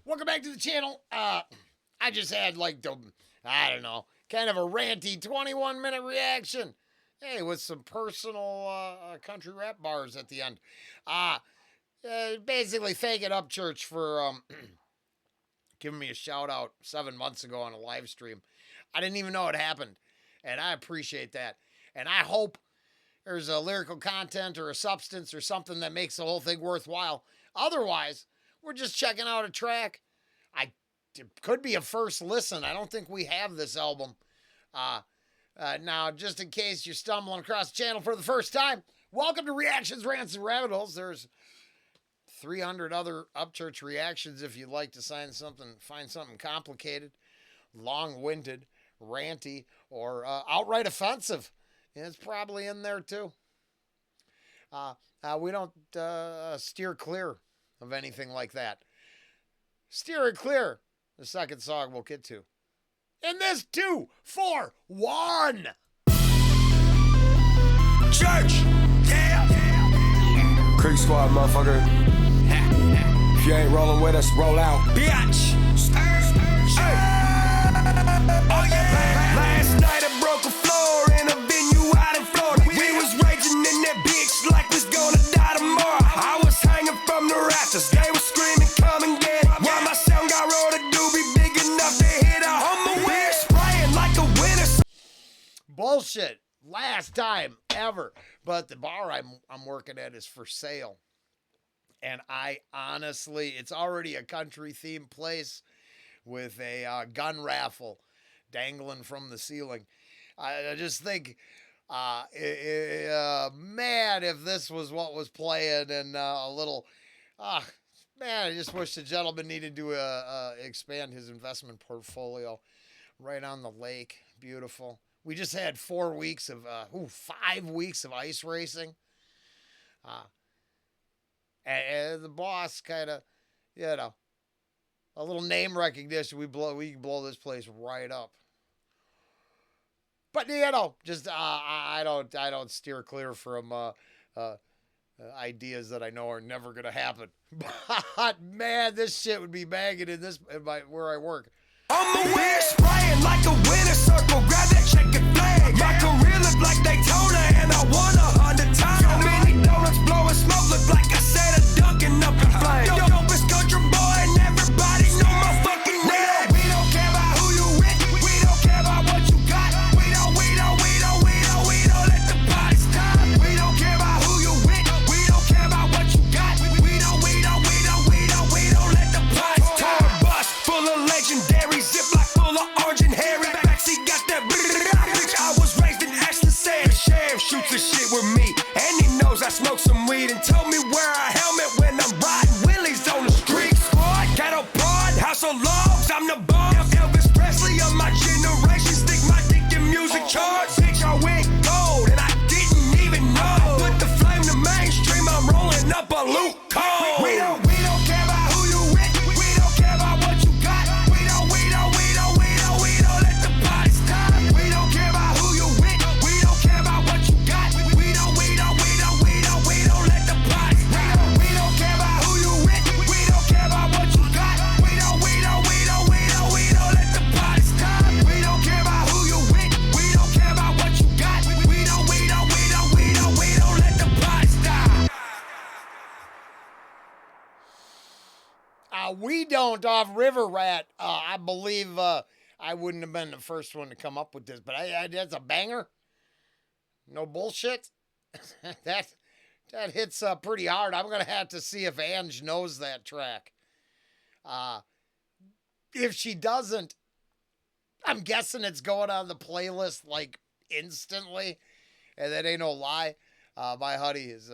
Welcome back to the channel. I just had I don't know, kind of a ranty 21-minute reaction. Hey, with some personal country rap bars at the end. Basically thanking Upchurch for giving me a shout out 7 months ago on a live stream. I didn't even know it happened, and I appreciate that. And I hope there's a lyrical content or a substance or something that makes the whole thing worthwhile. Otherwise, we're just checking out a track. It could be a first listen. I don't think we have this album. Now, just in case you're stumbling across the channel for the first time, welcome to Reactions, Rants, and Rabbit Holes. There's 300 other Upchurch reactions if you'd like to find something complicated, long-winded, ranty, or outright offensive. It's probably in there too. We don't steer clear of anything like that. Steer it clear. The second song we'll get to. In this 2, 4, 1. Church, yeah. Creek Squad, motherfucker. If you ain't rolling with us, roll out. Bitch. Hey. Oh yeah. Last night I broke a floor in a venue out in Florida. We was raging in that bitch like we's gonna die tomorrow. I was hanging from the rafters. They was screaming, come and get it. While my sound got rolled a doobie big enough to hit a humble. We're spraying like a winner. Bullshit. Last time ever. But the bar I'm working at is for sale. And I honestly, it's already a country themed place with a gun raffle dangling from the ceiling. I just think, man, if this was what was playing and a little, man, I just wish the gentleman needed to expand his investment portfolio right on the lake. Beautiful. We just had 4 weeks of, 5 weeks of ice racing. And the boss kind of, a little name recognition. We can blow this place right up. But just I don't steer clear from ideas that I know are never gonna happen. But man, this shit would be banging in where I work. I'm aware, spraying like a winner circle. Grab that checkered flag. My career look like Daytona, and I won 100 times. So many donuts blowing smoke, look like I said a dunking up in flames. Yo, dopest country boy, and everybody know my fucking name. We don't care about who you with. We don't care about what you got. We don't let the party stop. We don't care about who you with. We don't care about what you got. We don't let the party stop. Tour bus full of legendary ziploc full of orange and hairy. Backseat got that bitch. I was raised in Ashland, Sam. The sheriff shoots the shit with me, and he knows I smoke some weed and told me wear a helmet when I'm riding wheelies on the street. Squad, cattle pod, house of logs. I'm the boss. Elvis Presley of my generation. Stick my dick in music charts. Bitch, I went gold, and I didn't even know. Put the flame to mainstream. I'm rolling up a Luke Cole. We don't care about who you with. We don't care about what you got. We don't let the party stop. We don't care about who you with. We don't care about what you got. We don't let the party stop. We don't care about who you with. We don't care about what you got. We don't let the party stop. We don't care about who you with. We don't care about what you got. We don't let the party stop. We don't off River Rat. I believe I wouldn't have been the first one to come up with this, but that's a banger. No bullshit. that hits pretty hard. I'm gonna have to see if Ange knows that track. If she doesn't, I'm guessing it's going on the playlist like instantly, and that ain't no lie. My honey is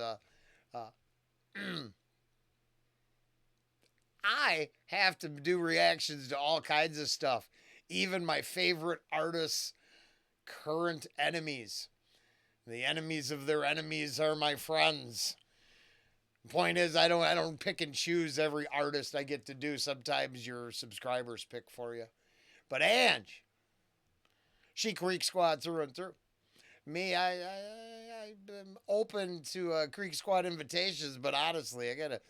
I have to do reactions to all kinds of stuff, even my favorite artists' current enemies. The enemies of their enemies are my friends. The point is, I don't pick and choose every artist I get to do. Sometimes your subscribers pick for you. But Ange, she Creek Squad through and through. Me, I'm open to Creek Squad invitations, but honestly, I gotta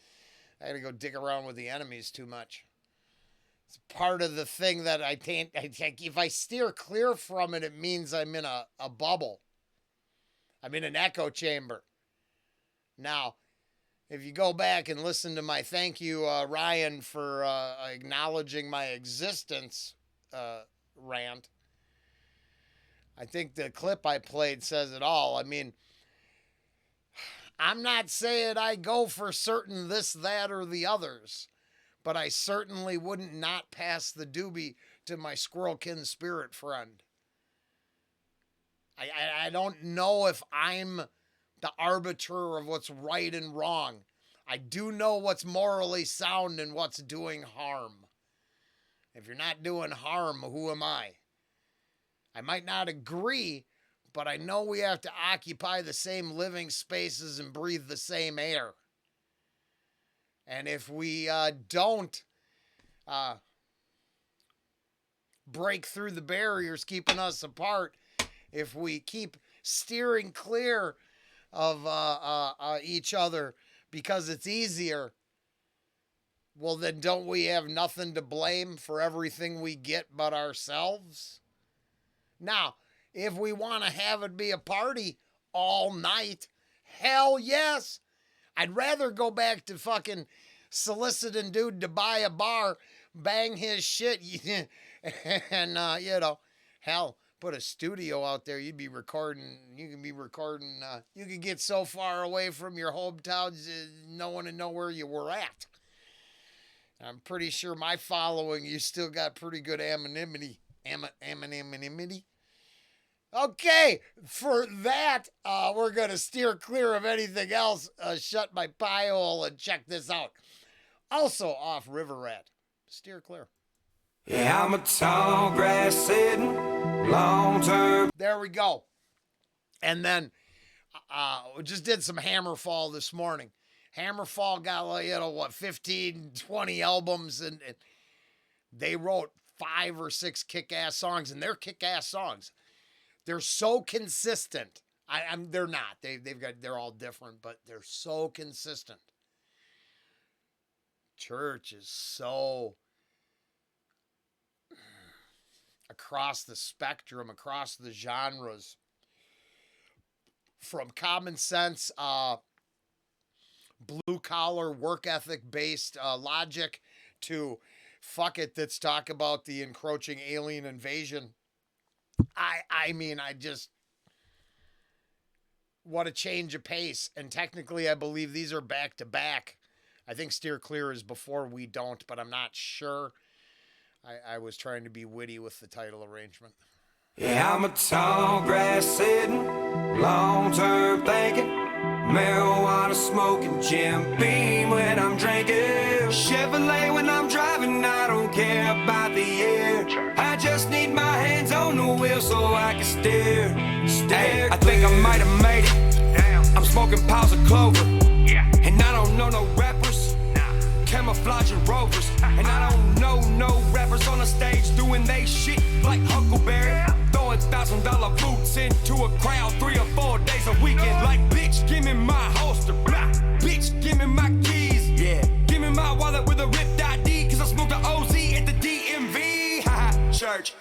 go dig around with the enemies too much. It's part of the thing that I can't, if I steer clear from it, it means I'm in a bubble. I'm in an echo chamber. Now, if you go back and listen to my thank you, Ryan, for acknowledging my existence rant, I think the clip I played says it all. I mean, I'm not saying I go for certain this, that, or the others, but I certainly wouldn't not pass the doobie to my squirrelkin spirit friend. I don't know if I'm the arbiter of what's right and wrong. I do know what's morally sound and what's doing harm. If you're not doing harm, who am I? I might not agree, but I know we have to occupy the same living spaces and breathe the same air. And if we don't break through the barriers keeping us apart, if we keep steering clear of each other because it's easier, well, then don't we have nothing to blame for everything we get but ourselves? Now, if we want to have it be a party all night, hell yes. I'd rather go back to fucking soliciting dude to buy a bar, bang his shit, and, hell, put a studio out there. You'd be recording. You can be recording. You could get so far away from your hometown, no one would know where you were at. I'm pretty sure my following, you still got pretty good anonymity. Anonymity. Okay, for that, we're going to steer clear of anything else. Shut my pie hole and check this out. Also off River Rat. Steer clear. Yeah, I'm a tall grass sitting, long term. There we go. And then we just did some Hammerfall this morning. Hammerfall got, 15, 20 albums, and they wrote 5 or 6 kick-ass songs, and they're kick-ass songs. They're so consistent. They're not. They're all different, but they're so consistent. Church is so across the spectrum, across the genres, from common sense, blue collar, work ethic based logic to fuck it, let's talk about the encroaching alien invasion. I mean, what a change of pace. And technically, I believe these are back to back. I think Steer Clear is before We Don't, but I'm not sure. I was trying to be witty with the title arrangement. Yeah, I'm a tall grass sitting, long-term thinking, marijuana smoking, Jim Beam when I'm drinking, Chevrolet when I'm driving, I don't care about the air, I just need my hands on the wheel so I can steer. Hey, I think I might have made it. Damn. I'm smoking piles of clover, and I don't know no rappers, camouflaging rovers, and I don't know no rappers on the stage doing they shit like Huckleberry, throwing $1,000 boots into a crowd 3 or 4 days a weekend. Like, bitch, give me my holster, bitch, give me my keys, give me my wallet with a ripped ID, cause I smoked the OZ at the DMV. Church,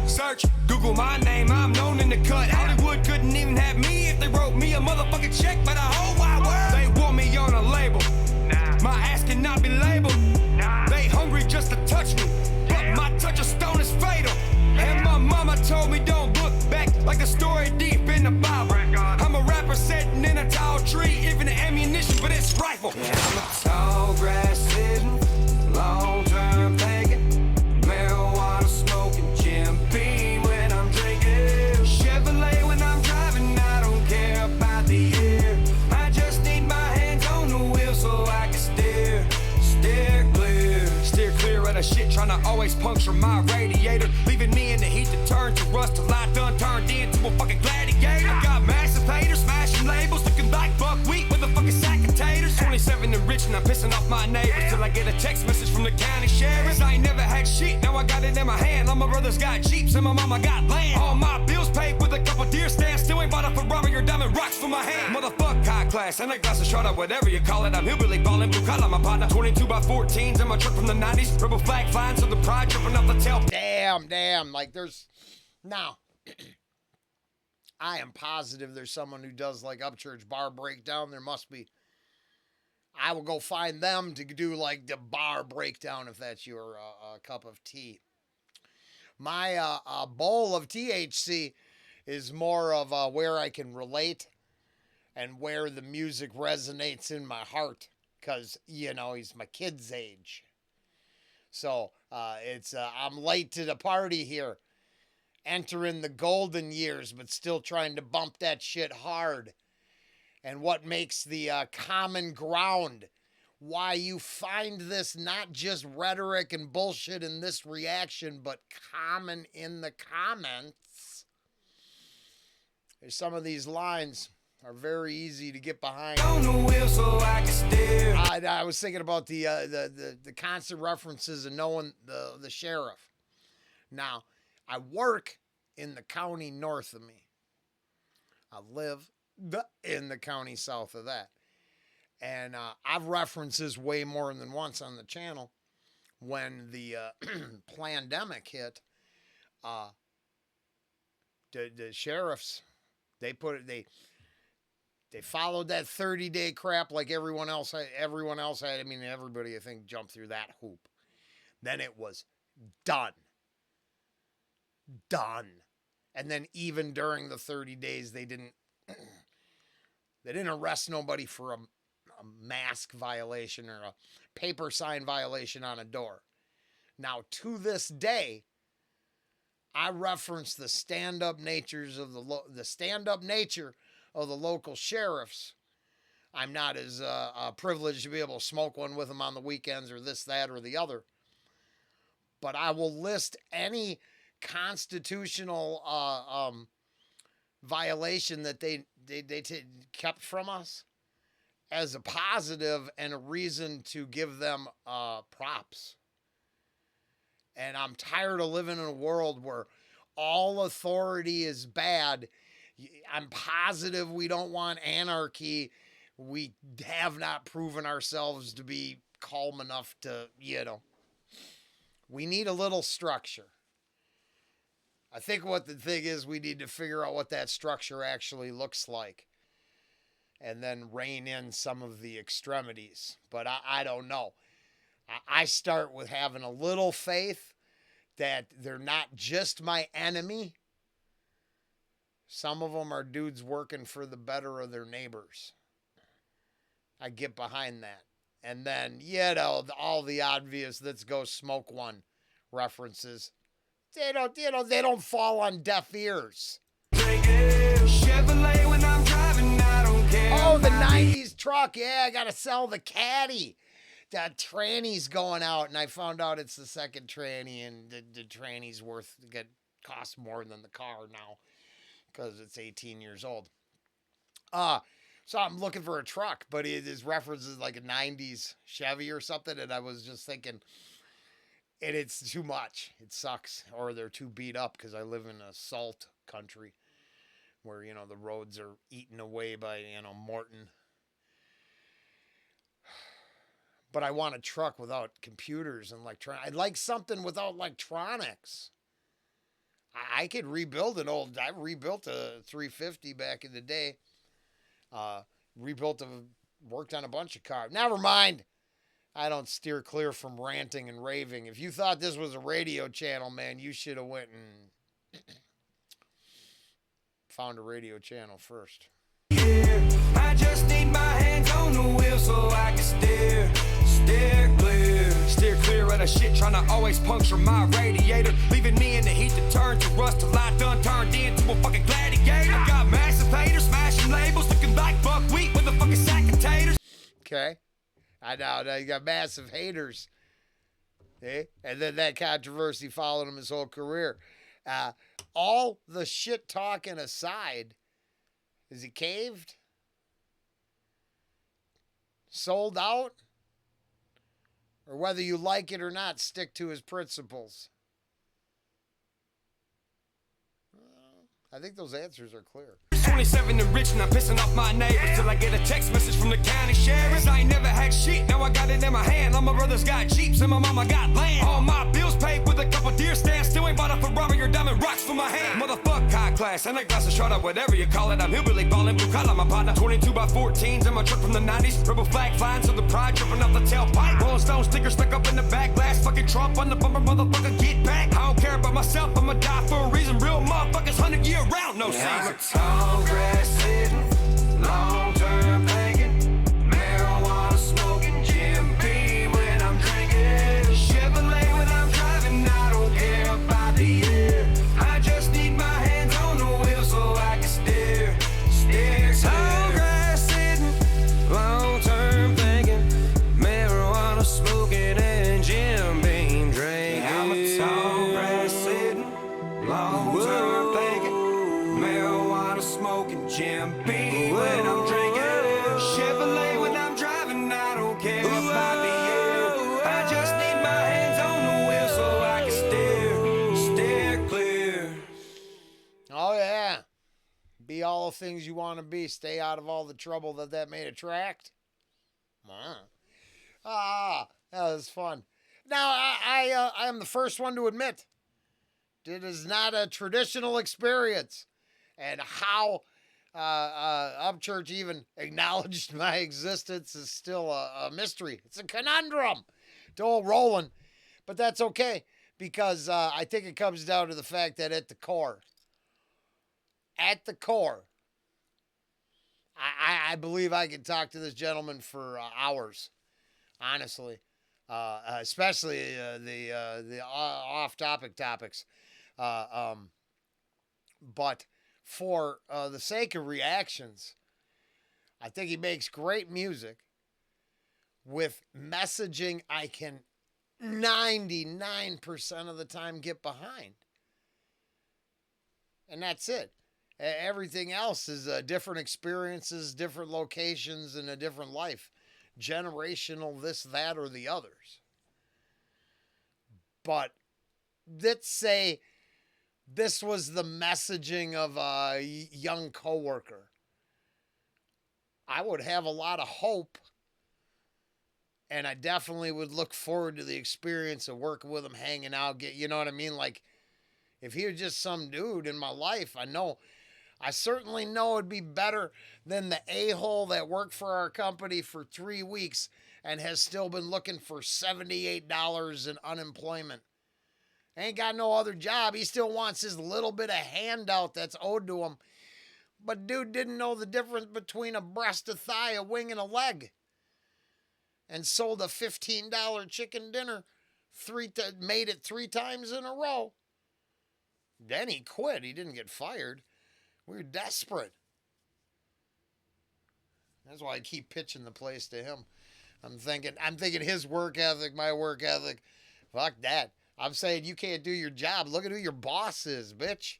search, Google my name, I'm known in the cut. Hollywood couldn't even have me if they wrote me a motherfucking check by the whole wide world. They want me on a label. My ass cannot be labeled. They hungry just to touch me, but my touch of stone is fatal. And my mama told me don't look back, like the story deep in the Bible. I'm a rapper sitting in a tall tree, even the ammunition for this rifle. Yeah, I'm a tall grass sitting, long-term thinking, marijuana smoking, Jim Beam when I'm drinking, Chevrolet when I'm driving, I don't care about the air, I just need my hands on the wheel so I can steer clear of the shit, trying to always puncture my radiator, leaving me in the heat to turn to rust till I done turned into a fucking gladiator. I got massive haters, smashing labels, looking like buckwheat with a fucking sack of taters. 20 27 and rich and I'm pissing off my neighbors till I get a text message from the county sheriff. I ain't never had shit, now I got it in my hand. All my brothers got Jeeps and my mama got land. All my bills paid with a couple deer stands. Still ain't bought a Ferrari or diamond rocks for my hand. Motherfuck high class and a glass of shot, whatever you call it. I'm hillbilly ballin', blue collar, my partner. 22 by 14s in my truck from the 90s. Rebel flag flying, so the pride jumping off the tail. Damn. Like there's now. I am positive there's someone who does like Upchurch bar breakdown. There must be. I will go find them to do like the bar breakdown if that's your cup of tea. My bowl of THC is more of where I can relate and where the music resonates in my heart because, you know, he's my kid's age. So it's I'm late to the party here. Entering the golden years, but still trying to bump that shit hard. And what makes the common ground, why you find this not just rhetoric and bullshit in this reaction, but common in the comments. There's some of these lines are very easy to get behind. On the wheel so I can steer. I was thinking about the constant references and knowing the sheriff. Now, I work in the county north of me. I live in the county south of that. And I've referenced this way more than once on the channel. When the pandemic hit, the sheriffs, they followed that 30-day crap like everyone else had. I mean, everybody, I think, jumped through that hoop. Then it was done. And then even during the 30 days, they didn't arrest nobody for a mask violation or a paper sign violation on a door. Now, to this day, I reference the stand-up nature of the local sheriffs. I'm not as privileged to be able to smoke one with them on the weekends or this, that, or the other. But I will list any constitutional violation that they kept from us as a positive and a reason to give them props. And I'm tired of living in a world where all authority is bad. I'm positive we don't want anarchy. We have not proven ourselves to be calm enough to, we need a little structure. I think what the thing is, we need to figure out what that structure actually looks like and then rein in some of the extremities. But I don't know. I start with having a little faith that they're not just my enemy. Some of them are dudes working for the better of their neighbors. I get behind that. And then, all the obvious let's go smoke one references. They don't fall on deaf ears. Chevrolet when I'm driving, I don't care. Oh, the 90s truck. Yeah, I got to sell the caddy. That tranny's going out, and I found out it's the second tranny, and the tranny's costs more than the car now because it's 18 years old. So I'm looking for a truck, but his reference is like a 90s Chevy or something, and I was just thinking, and it's too much. It sucks. Or they're too beat up because I live in a salt country where, the roads are eaten away by, Morton. But I want a truck without computers and electronics. I'd like something without electronics. I could rebuild I rebuilt a 350 back in the day. Worked on a bunch of cars. Never mind. I don't steer clear from ranting and raving. If you thought this was a radio channel, man, you should have went and found a radio channel first. I just need my hands on the wheel so I can steer clear of the shit trying to always puncture my radiator, leaving me in the heat to turn to rust till I done turned into a fucking gladiator. I got massive haters, smashing labels, looking like buckwheat with a fucking sack of taters. Okay. I know, you got massive haters. Eh? And then that controversy followed him his whole career. All the shit talking aside, is he caved? sold out, or whether you like it or not, stick to his principles? I think those answers are clear. 27 and rich and I'm pissing off my neighbors till I get a text message from the county sheriff. I ain't never had shit, now I got it in my hand. All my brothers got Jeeps and my mama got land. All my bills paid with a couple deer stands. Still ain't bought a Ferrari or diamond rocks for my hand. Motherfuck high class and a glass of shot up, whatever you call it. I'm hillbilly ballin', blue collar, my partner. 22 by 14s in my truck from the 90s. Rebel flag flying so the pride dripping off the tailpipe. Rolling Stone sticker stuck up in the back glass. Fucking Trump on the bumper, motherfucker, get back. I don't care about myself, I'ma die for a reason. Real motherfuckers 100 year round, no season. I'm a tall grass sitting, long-term thinking, marijuana smoking, Jim Beam when I'm drinking, Chevrolet when I'm driving, I don't care about the year, I just need my hands on the wheel so I can steer tall grass sitting, long-term thinking, marijuana smoking and Jim Beam drinking. I'm a tall grass sitting, long-term thinking, marijuana smoking, Jim Beam when I'm drinking, Chevrolet when I'm driving, I don't care about the year, I just need my hands on the wheel so I can steer clear. Oh, yeah. Be all the things you want to be. Stay out of all the trouble that may attract. That was fun. Now, I am the first one to admit it is not a traditional experience. And how Upchurch even acknowledged my existence is still a mystery. It's a conundrum to old Rollen. But that's okay, because I think it comes down to the fact that at the core, I believe I can talk to this gentleman for hours, honestly, especially the off-topic topics. But for the sake of reactions, I think he makes great music with messaging I can 99% of the time get behind. And that's it. Everything else is different experiences, different locations, and a different life. Generational, this, that, or the others. But let's say this was the messaging of a young coworker. I would have a lot of hope, and I definitely would look forward to the experience of working with him, hanging out, you know what I mean? Like, if he was just some dude in my life, I certainly know it'd be better than the a-hole that worked for our company for 3 weeks and has still been looking for $78 in unemployment. Ain't got no other job. He still wants his little bit of handout that's owed to him. But dude didn't know the difference between a breast, a thigh, a wing, and a leg. And sold a $15 chicken dinner, made it 3 times in a row. Then he quit. He didn't get fired. We were desperate. That's why I keep pitching the place to him. I'm thinking his work ethic, my work ethic. Fuck that. I'm saying you can't do your job. Look at who your boss is, bitch.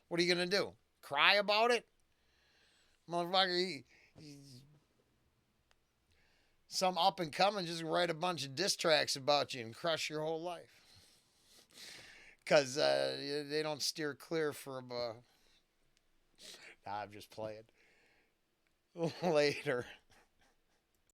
What are you going to do? Cry about it? Motherfucker, some up and coming just write a bunch of diss tracks about you and crush your whole life. Because they don't steer clear from... Nah, I'm just playing. Later.